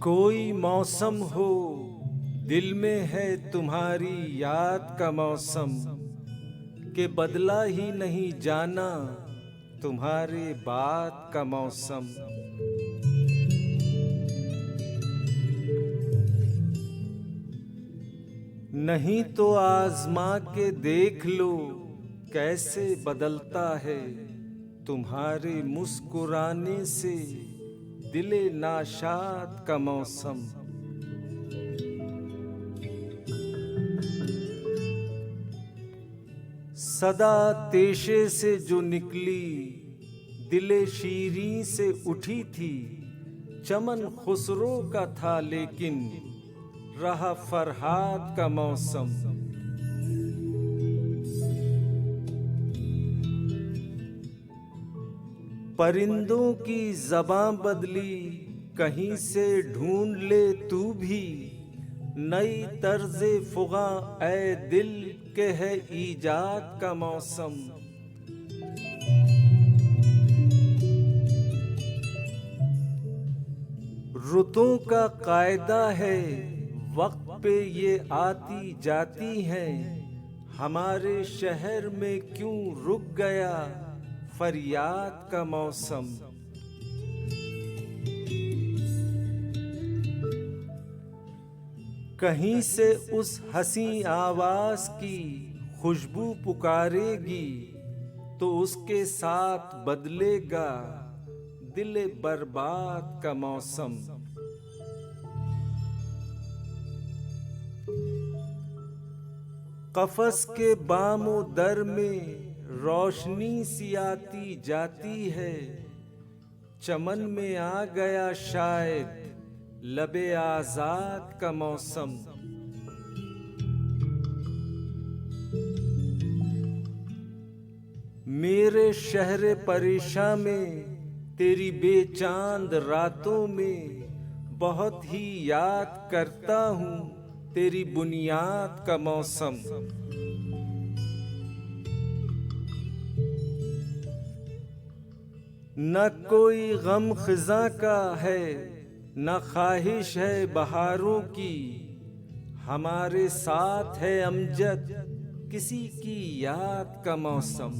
कोई मौसम हो दिल में है तुम्हारी याद का मौसम के बदला ही नहीं जाना तुम्हारे बात का मौसम। नहीं तो आजमा के देख लो कैसे बदलता है तुम्हारे मुस्कुराने से दिले नाशाद का मौसम। सदा तेशे से जो निकली दिले शीरीं से उठी थी, चमन खुसरो का था लेकिन रहा फरहाद का मौसम। परिंदों की ज़बां बदली कहीं से ढूंढ ले तू भी, नई तर्ज़े फ़ुग़ा ऐ दिल के है ईजाद का मौसम। रुतों का कायदा है वक्त पे ये आती जाती हैं, हमारे शहर में क्यों रुक गया फरियाद का मौसम। कहीं से उस हंसी आवाज की खुशबू पुकारेगी, तो उसके साथ बदलेगा दिल बर्बाद का मौसम। कफस के बामो दर में रोशनी सी आती जाती है, चमन में आ गया शायद लबे आजाद का मौसम। मेरे शहर परेशान में तेरी बेचांद रातों में बहुत ही याद करता हूँ तेरी बुनियाद का मौसम। न कोई गम खिज़ा का है न ख्वाहिश है बहारों की, हमारे साथ है अमजद किसी की याद का मौसम।